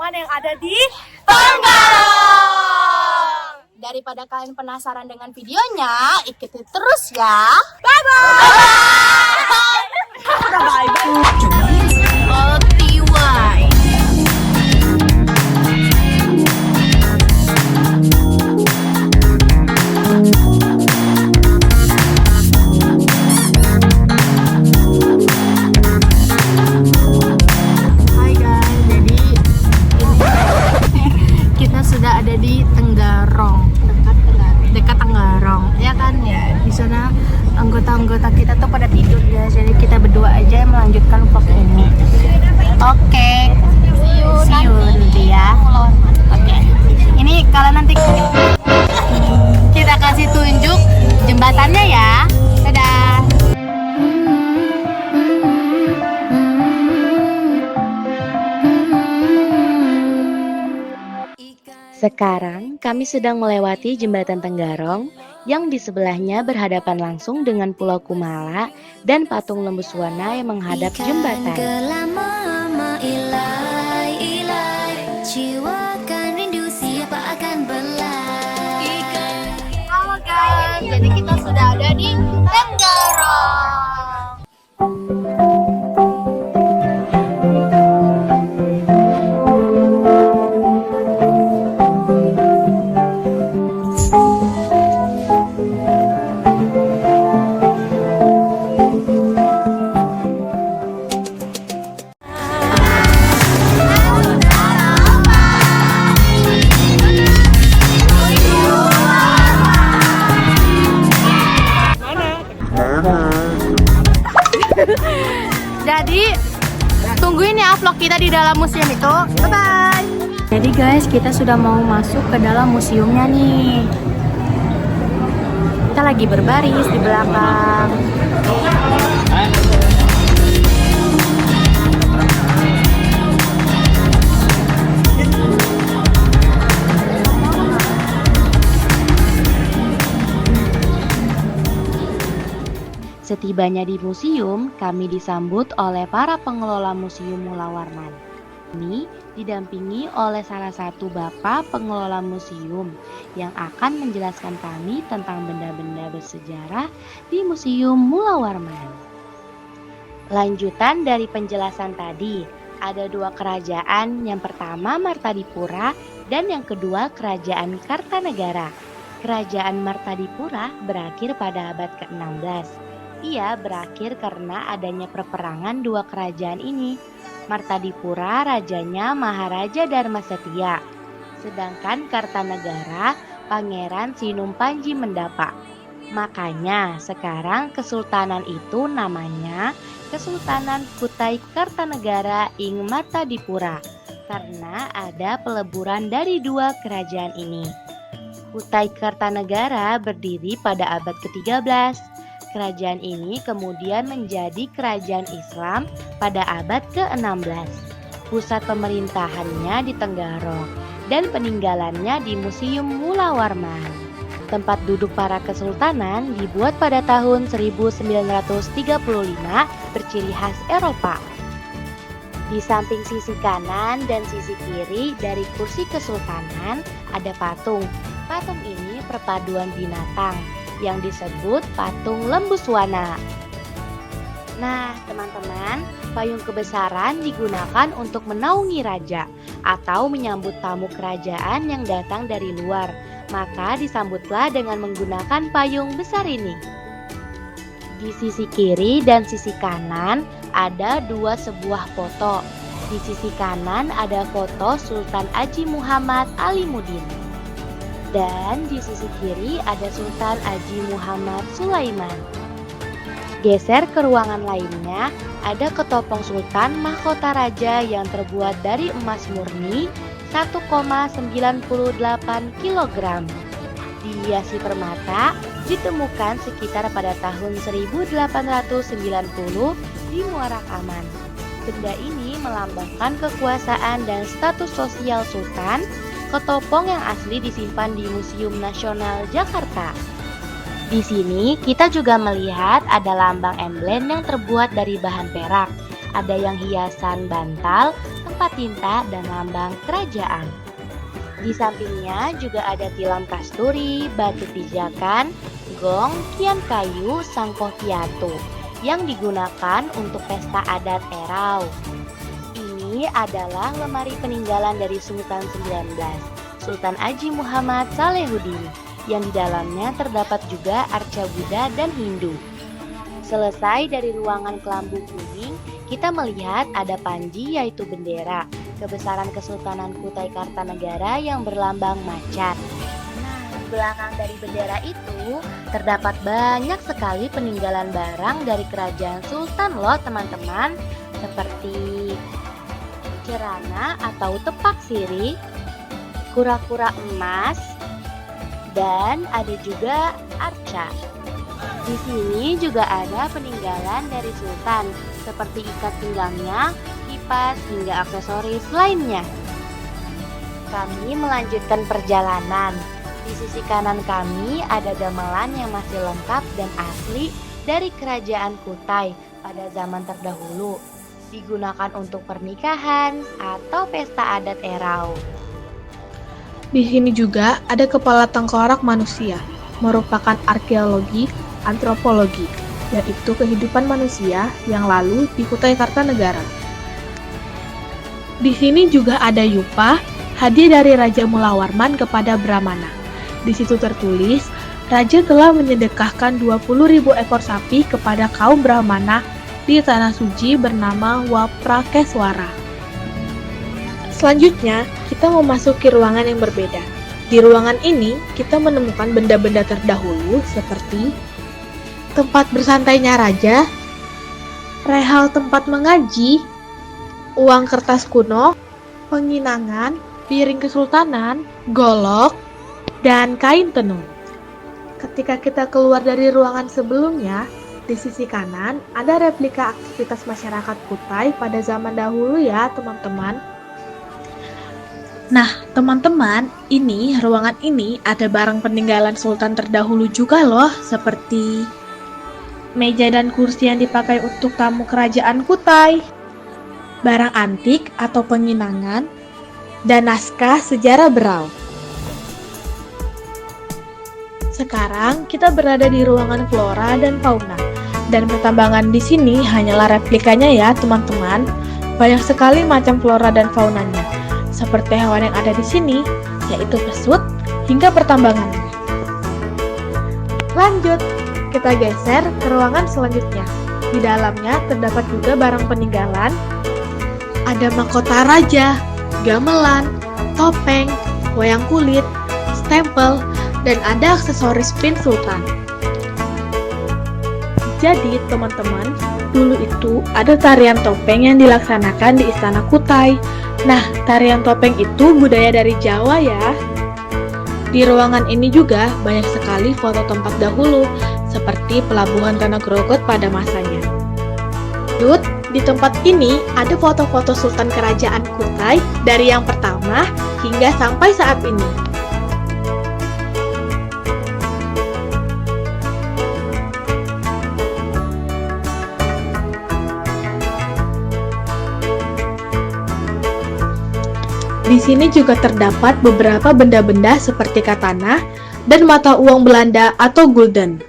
penginapan yang ada di Tenggarong. Daripada kalian penasaran dengan videonya, ikuti terus ya. OTY. Hai guys, jadi kita sudah ada di Tenggarong, dekat Tenggarong, ya kan ya. Di sana anggota-anggota kita tuh pada tidur guys, jadi kita berdua aja yang melanjutkan vlog ini. Oke, see you nanti ya. Oke, ini kalian nanti kita kasih tunjuk jembatannya ya. Dadah. Sekarang kami sedang melewati jembatan Tenggarong yang di sebelahnya berhadapan langsung dengan Pulau Kumala dan patung Lembu Suwana yang menghadap jembatan. Halo guys, jadi kita sudah ada di Tenggarong. Jadi tungguin ya vlog kita di dalam museum itu. Bye bye. Jadi guys, kita sudah mau masuk ke dalam museumnya nih. Kita lagi berbaris di belakang. Setibanya di museum, kami disambut oleh para pengelola Museum Mula Warman. Ini didampingi oleh salah satu bapak pengelola museum yang akan menjelaskan kami tentang benda-benda bersejarah di Museum Mula Warman. Lanjutan dari penjelasan tadi, ada dua kerajaan, yang pertama Martadipura dan yang kedua Kerajaan Kartanegara. Kerajaan Martadipura berakhir pada abad ke-16. Ia berakhir karena adanya perperangan dua kerajaan ini. Martadipura rajanya Maharaja Dharmasetia, sedangkan Kartanegara Pangeran Sinumpanji Mendapa. Makanya sekarang kesultanan itu namanya Kesultanan Kutai Kartanegara ing Martadipura, karena ada peleburan dari dua kerajaan ini. Kutai Kartanegara berdiri pada abad ke-13. Kerajaan ini kemudian menjadi kerajaan Islam pada abad ke-16. Pusat pemerintahannya di Tenggarong dan peninggalannya di Museum Mula Warman. Tempat duduk para kesultanan dibuat pada tahun 1935 berciri khas Eropa. Di samping sisi kanan dan sisi kiri dari kursi kesultanan ada patung. Patung ini perpaduan binatang yang disebut patung Lembu Suwana. Nah, teman-teman, payung kebesaran digunakan untuk menaungi raja atau menyambut tamu kerajaan yang datang dari luar. Maka disambutlah dengan menggunakan payung besar ini. Di sisi kiri dan sisi kanan ada sebuah foto. Di sisi kanan ada foto Sultan Haji Muhammad Alimuddin. Dan di sisi kiri ada Sultan Haji Muhammad Sulaiman. Geser ke ruangan lainnya, ada ketopong Sultan Mahkota Raja yang terbuat dari emas murni 1,98 kg. Dihiasi permata, ditemukan sekitar pada tahun 1890 di Muara Kaman. Benda ini melambangkan kekuasaan dan status sosial Sultan. Ketopong yang asli disimpan di Museum Nasional Jakarta. Di sini kita juga melihat ada lambang emblem yang terbuat dari bahan perak. Ada yang hiasan bantal, tempat tinta, dan lambang kerajaan. Di sampingnya juga ada tilam kasturi, batu pijakan, gong, kian kayu, sangkoh piatu yang digunakan untuk pesta adat Erau. Ini adalah lemari peninggalan dari Sultan 19, Sultan Aji Muhammad Salehuddin, yang di dalamnya terdapat juga arca Buddha dan Hindu. Selesai dari ruangan kelambu kuning, kita melihat ada panji yaitu bendera kebesaran Kesultanan Kutai Kartanegara yang berlambang macan. Nah, di belakang dari bendera itu terdapat banyak sekali peninggalan barang dari kerajaan Sultan loh teman-teman, seperti cerana atau tepak sirih, kura-kura emas, dan ada juga arca. Di sini juga ada peninggalan dari Sultan, seperti ikat pinggangnya, kipas, hingga aksesoris lainnya. Kami melanjutkan perjalanan. Di sisi kanan kami ada gamelan yang masih lengkap dan asli dari kerajaan Kutai pada zaman terdahulu, digunakan untuk pernikahan atau pesta adat Erau. Di sini juga ada kepala tengkorak manusia, merupakan arkeologi antropologi, yaitu kehidupan manusia yang lalu di Kutai Kartanegara. Di sini juga ada yupa, hadiah dari Raja Mulawarman kepada Brahmana. Di situ tertulis, Raja telah menyedekahkan 20.000 ekor sapi kepada kaum Brahmana di tanah suci bernama Waprakeswara. Selanjutnya, kita memasuki ruangan yang berbeda. Di ruangan ini, kita menemukan benda-benda terdahulu seperti tempat bersantainya raja, rehal tempat mengaji, uang kertas kuno, penginangan, piring kesultanan, golok, dan kain tenun. Ketika kita keluar dari ruangan sebelumnya, di sisi kanan ada replika aktivitas masyarakat Kutai pada zaman dahulu ya teman-teman. Nah, teman-teman, ruangan ini ada barang peninggalan sultan terdahulu juga loh, seperti meja dan kursi yang dipakai untuk tamu kerajaan Kutai, barang antik atau penginangan, dan naskah sejarah Berau. Sekarang kita berada di ruangan flora dan fauna, dan pertambangan di sini hanyalah replikanya ya teman-teman. Banyak sekali macam flora dan faunanya, seperti hewan yang ada di sini, yaitu pesut, hingga pertambangannya. Lanjut, kita geser ke ruangan selanjutnya. Di dalamnya terdapat juga barang peninggalan. Ada mahkota raja, gamelan, topeng, wayang kulit, stempel, dan ada aksesoris pin sultan. Jadi, teman-teman, dulu itu ada tarian topeng yang dilaksanakan di Istana Kutai. Nah, tarian topeng itu budaya dari Jawa ya. Di ruangan ini juga banyak sekali foto tempat dahulu, seperti pelabuhan Tanah Grogot pada masanya. Di tempat ini ada foto-foto Sultan Kerajaan Kutai dari yang pertama hingga sampai saat ini. Di sini juga terdapat beberapa benda-benda seperti katana dan mata uang Belanda atau gulden.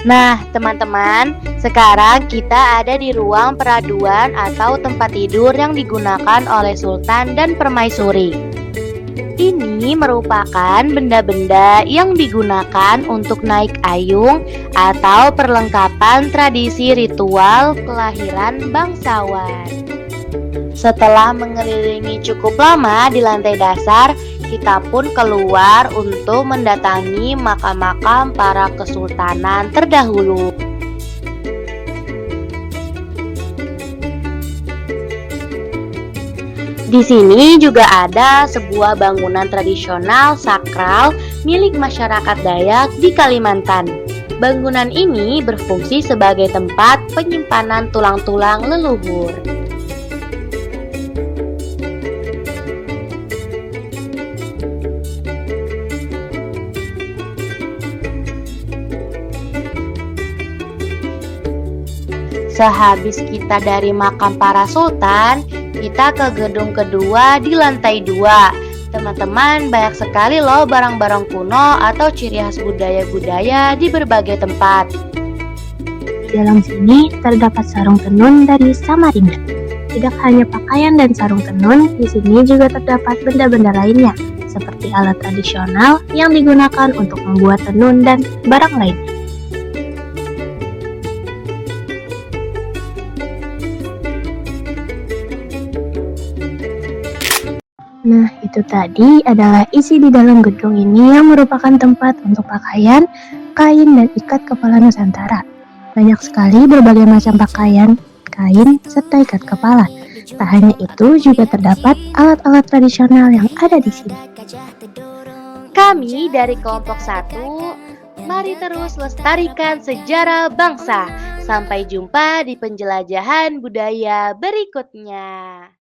Nah, teman-teman, sekarang kita ada di ruang peraduan atau tempat tidur yang digunakan oleh Sultan dan Permaisuri. Ini merupakan benda-benda yang digunakan untuk naik ayung atau perlengkapan tradisi ritual kelahiran bangsawan. Setelah mengelilingi cukup lama di lantai dasar, kita pun keluar untuk mendatangi makam-makam para kesultanan terdahulu. Di sini juga ada sebuah bangunan tradisional sakral milik masyarakat Dayak di Kalimantan. Bangunan ini berfungsi sebagai tempat penyimpanan tulang-tulang leluhur. Sehabis kita dari makam para sultan, kita ke gedung kedua di lantai 2. Teman-teman, banyak sekali loh barang-barang kuno atau ciri khas budaya-budaya di berbagai tempat. Di dalam sini terdapat sarung tenun dari Samarinda. Tidak hanya pakaian dan sarung tenun, di sini juga terdapat benda-benda lainnya, seperti alat tradisional yang digunakan untuk membuat tenun dan barang lain. Nah, itu tadi adalah isi di dalam gedung ini yang merupakan tempat untuk pakaian, kain, dan ikat kepala Nusantara. Banyak sekali berbagai macam pakaian, kain, serta ikat kepala. Tak hanya itu, juga terdapat alat-alat tradisional yang ada di sini. Kami dari kelompok 1, mari terus lestarikan sejarah bangsa. Sampai jumpa di penjelajahan budaya berikutnya.